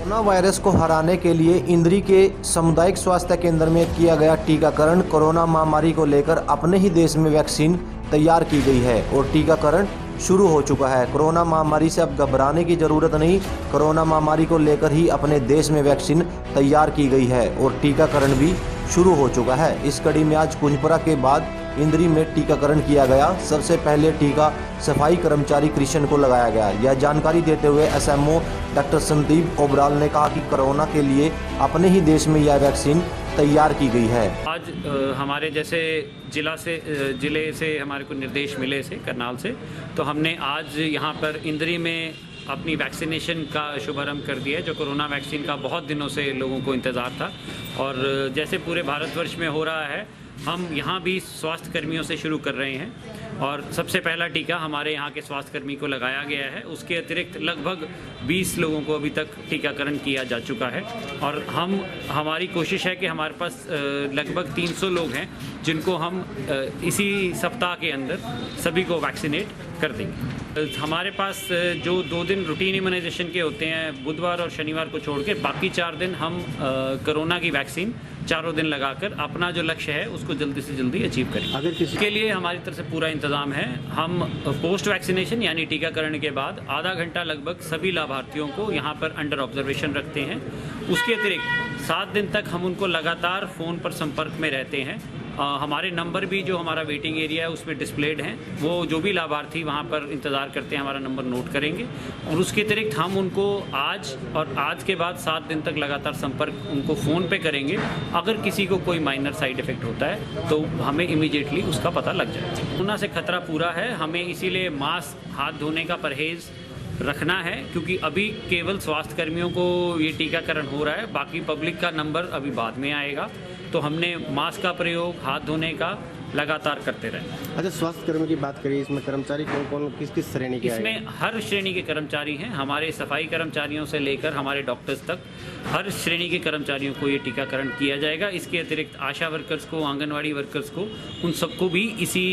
Corona virus को हराने के लिए इंद्री के सामुदायिक स्वास्थ्य केंद्र में किया गया टीकाकरण। कोरोना महामारी को लेकर अपने ही देश में वैक्सीन तैयार की गई है और टीकाकरण शुरू हो चुका है। कोरोना महामारी से अब घबराने की ज़रूरत नहीं। कोरोना महामारी को लेकर ही अपने देश में वैक्सीन तैयार की गई है और टीकाकरण भी शुरू हो चुका है। इस कड़ी में आज कुंजपुरा के बाद इंद्री में टीकाकरण किया गया। सबसे पहले टीका सफाई कर्मचारी कृष्ण को लगाया गया। यह जानकारी देते हुए एसएमओ डॉक्टर संदीप ओबराल ने कहा कि कोरोना के लिए अपने ही देश में यह वैक्सीन तैयार की गई है। आज हमारे जैसे जिले से हमारे को निर्देश मिले से करनाल से, तो हमने आज यहाँ पर इंद्री में अपनी वैक्सीनेशन का शुभारंभ कर दिया है, जो कोरोना वैक्सीन का बहुत दिनों से लोगों को इंतज़ार था। और जैसे पूरे भारतवर्ष में हो रहा है, हम यहाँ भी स्वास्थ्य कर्मियों से शुरू कर रहे हैं और सबसे पहला टीका हमारे यहाँ के स्वास्थ्यकर्मी को लगाया गया है। उसके अतिरिक्त लगभग 20 लोगों को अभी तक टीकाकरण किया जा चुका है और हमारी कोशिश है कि हमारे पास लगभग 300 लोग हैं जिनको हम इसी सप्ताह के अंदर सभी को वैक्सीनेट कर देंगे। हमारे पास जो 2 दिन रूटीन इम्यूनाइजेशन के होते हैं, बुधवार और शनिवार को छोड़ के, बाकी 4 दिन हम कोरोना की वैक्सीन चारों दिन लगाकर अपना जो लक्ष्य है उसको जल्दी से जल्दी अचीव करें। अगर किसी के लिए हमारी तरफ से पूरा इंतजाम है। हम पोस्ट वैक्सीनेशन यानी टीकाकरण के बाद आधा घंटा लगभग सभी लाभार्थियों को यहाँ पर अंडर ऑब्जर्वेशन रखते हैं। उसके अतिरिक्त 7 दिन तक हम उनको लगातार फ़ोन पर संपर्क में रहते हैं। हमारे नंबर भी जो हमारा वेटिंग एरिया है उसमें डिस्प्लेड हैं। वो जो भी लाभार्थी वहाँ पर इंतज़ार करते हैं हमारा नंबर नोट करेंगे और उसके अतिरिक्त हम उनको आज के बाद 7 दिन तक लगातार संपर्क उनको फ़ोन पे करेंगे। अगर किसी को कोई माइनर साइड इफ़ेक्ट होता है तो हमें इमीडिएटली उसका पता लग जाए। कोरोना से खतरा पूरा है, हमें इसीलिए मास्क, हाथ धोने का परहेज़ रखना है, क्योंकि अभी केवल स्वास्थ्य कर्मियों को ये टीकाकरण हो रहा है, बाकी पब्लिक का नंबर अभी बाद में आएगा। तो हमने मास्क का प्रयोग, हाथ धोने का लगातार करते रहे। अच्छा, स्वास्थ्य कर्मी की बात करिए, इसमें कर्मचारी कौन किस श्रेणी के? इसमें हर श्रेणी के कर्मचारी हैं। हमारे सफाई कर्मचारियों से लेकर हमारे डॉक्टर्स तक हर श्रेणी के कर्मचारियों को ये टीकाकरण किया जाएगा। इसके अतिरिक्त आशा वर्कर्स को, आंगनवाड़ी वर्कर्स को, उन सबको भी इसी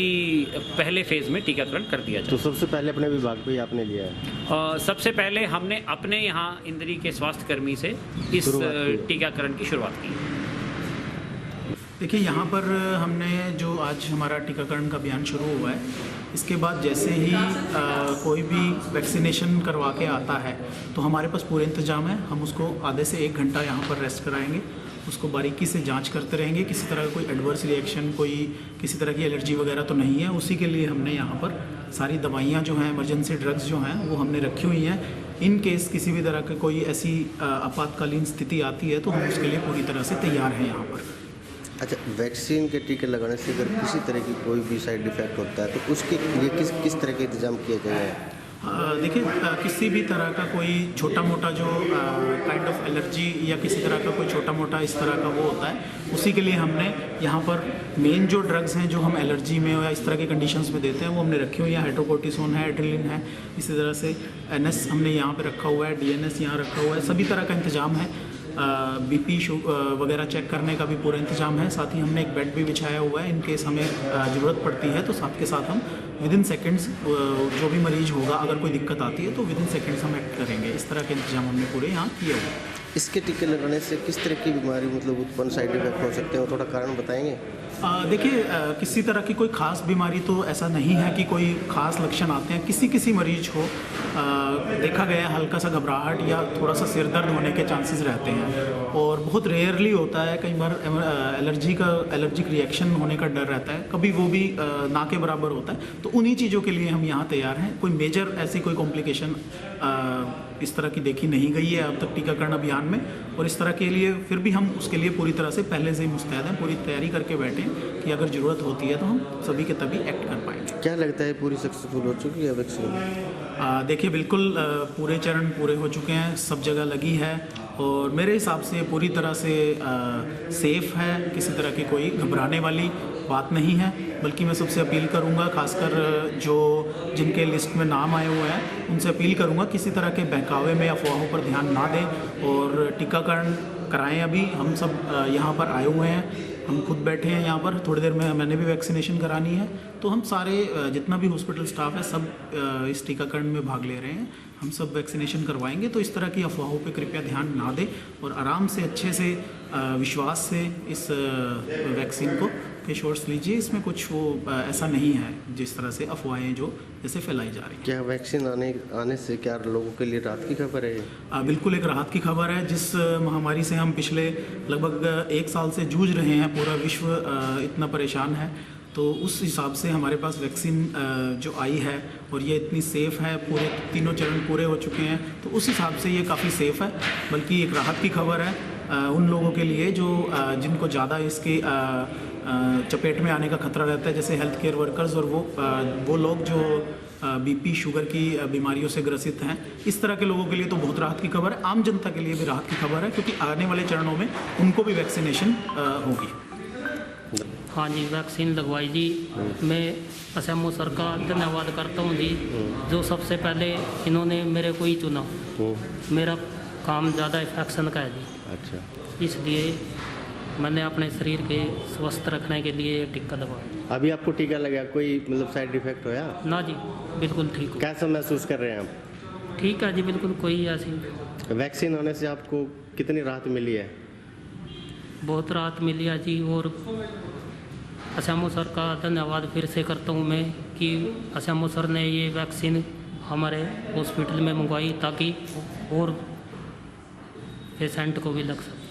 पहले फेज़ में टीकाकरण कर दिया जाएगा। तो सबसे पहले अपने विभाग पे आपने लिया है? सबसे पहले हमने अपने यहाँ इंद्री के स्वास्थ्य कर्मी से इस टीकाकरण की शुरुआत की। देखिए, यहाँ पर हमने जो आज हमारा टीकाकरण का अभियान शुरू हुआ है, इसके बाद जैसे ही कोई भी वैक्सीनेशन करवा के आता है तो हमारे पास पूरे इंतजाम है। हम उसको आधे से 1 घंटा यहाँ पर रेस्ट कराएंगे, उसको बारीकी से जांच करते रहेंगे। किसी तरह का कोई एडवर्स रिएक्शन, किसी तरह की एलर्जी वगैरह तो नहीं है। उसी के लिए हमने यहाँ पर सारी दवाइयाँ जो हैं, इमरजेंसी ड्रग्स जो हैं, वो हमने रखी हुई हैं। इन केस किसी भी तरह की कोई ऐसी आपातकालीन स्थिति आती है तो हम उसके लिए पूरी तरह से तैयार हैं यहाँ पर। अच्छा, वैक्सीन के टीके लगाने से अगर किसी तरह की कोई भी साइड इफेक्ट होता है तो उसके लिए किस तरह के इंतजाम किए गए हैं? देखिए, किसी भी तरह का कोई छोटा मोटा जो काइंड ऑफ एलर्जी या किसी तरह का कोई छोटा मोटा इस तरह का वो होता है, उसी के लिए हमने यहाँ पर मेन जो ड्रग्स हैं जो हम एलर्जी में या इस तरह की कंडीशंस में देते हैं वो हमने रखी हुई है। हाइड्रोकोर्टिसोन है, एड्रेनलिन है, इसी तरह से NS हमने यहाँ पर रखा हुआ है, DNS यहाँ रखा हुआ है। सभी तरह का इंतजाम है। BP वगैरह चेक करने का भी पूरा इंतजाम है। साथ ही हमने एक बेड भी बिछाया हुआ है। इन केस हमें ज़रूरत पड़ती है तो साथ के साथ हम विदिन सेकंड्स जो भी मरीज होगा, अगर कोई दिक्कत आती है तो विदिन सेकंड्स हम एक्ट करेंगे। इस तरह के इंतजाम हमने पूरे यहाँ किए हुए हैं। इसके टीके लगाने से किस तरह की बीमारी उत्पन्न साइड इफेक्ट हो सकते हैं, थोड़ा कारण बताएंगे? देखिए, किसी तरह की कोई ख़ास बीमारी तो ऐसा नहीं है कि कोई ख़ास लक्षण आते हैं। किसी मरीज को देखा गया हल्का सा घबराहट या थोड़ा सा सिर दर्द होने के चांसेस रहते हैं और बहुत रेयरली होता है। कई बार एलर्जिक रिएक्शन होने का डर रहता है, कभी वो भी ना के बराबर होता है। तो उन्हीं चीज़ों के लिए हम यहाँ तैयार हैं। कोई मेजर ऐसी कोई कॉम्प्लिकेशन इस तरह की देखी नहीं गई है अब तक टीकाकरण अभियान में, और इस तरह के लिए फिर भी हम उसके लिए पूरी तरह से पहले से ही मुस्तैद हैं, पूरी तैयारी करके बैठे हैं कि अगर ज़रूरत होती है तो हम सभी के तभी एक्ट कर पाएंगे। क्या लगता है पूरी सक्सेसफुल हो चुकी है वैक्सीन? देखिए, बिल्कुल पूरे चरण पूरे हो चुके हैं, सब जगह लगी है और मेरे हिसाब से पूरी तरह से सेफ़ है। किसी तरह की कोई घबराने वाली बात नहीं है। बल्कि मैं सबसे अपील करूंगा, खासकर जिनके लिस्ट में नाम आए हुए हैं, उनसे अपील करूंगा किसी तरह के बहकावे में, अफवाहों पर ध्यान ना दें और टीकाकरण कराएं। अभी हम सब यहाँ पर आए हुए हैं हम खुद बैठे हैं यहाँ पर, थोड़ी देर में मैंने भी वैक्सीनेशन करानी है। तो हम सारे जितना भी हॉस्पिटल स्टाफ है सब इस टीकाकरण में भाग ले रहे हैं। हम सब वैक्सीनेशन करवाएंगे। तो इस तरह की अफवाहों पे कृपया ध्यान ना दें और आराम से अच्छे से विश्वास से इस वैक्सीन को के शॉट्स लीजिए। इसमें कुछ वो ऐसा नहीं है जिस तरह से अफवाहें जो जैसे फैलाई जा रही हैं। क्या वैक्सीन आने से क्या लोगों के लिए राहत की खबर है? बिल्कुल एक राहत की खबर है। जिस महामारी से हम पिछले लगभग 1 साल से जूझ रहे हैं, पूरा विश्व इतना परेशान है, तो उस हिसाब से हमारे पास वैक्सीन जो आई है और ये इतनी सेफ़ है, पूरे 3 चरण पूरे हो चुके हैं, तो उस हिसाब से ये काफ़ी सेफ़ है। बल्कि एक राहत की खबर है उन लोगों के लिए जो जिनको ज़्यादा इसके चपेट में आने का खतरा रहता है, जैसे हेल्थ केयर वर्कर्स और वो लोग जो बीपी शुगर की बीमारियों से ग्रसित हैं। इस तरह के लोगों के लिए तो बहुत राहत की खबर है। आम जनता के लिए भी राहत की खबर है, क्योंकि आने वाले चरणों में उनको भी वैक्सीनेशन होगी। हाँ जी, वैक्सीन लगवाई जी। मैं असम सर का धन्यवाद करता हूँ जी, जो सबसे पहले इन्होंने मेरे को ही चुना। मेरा काम ज़्यादा इन्फेक्शन का है जी। अच्छा, इसलिए मैंने अपने शरीर के स्वस्थ रखने के लिए टीका लगवाया। अभी आपको टीका लगा, कोई मतलब साइड इफेक्ट होया? ना जी, बिल्कुल ठीक हो। कैसा महसूस कर रहे हैं आप? ठीक है जी, बिल्कुल कोई ऐसी। वैक्सीन होने से आपको कितनी राहत मिली है? बहुत राहत मिली है जी। और असम सर का धन्यवाद फिर से करता हूँ मैं कि असम सर ने ये वैक्सीन हमारे हॉस्पिटल में मंगवाई ताकि और पेशेंट को भी लग सके।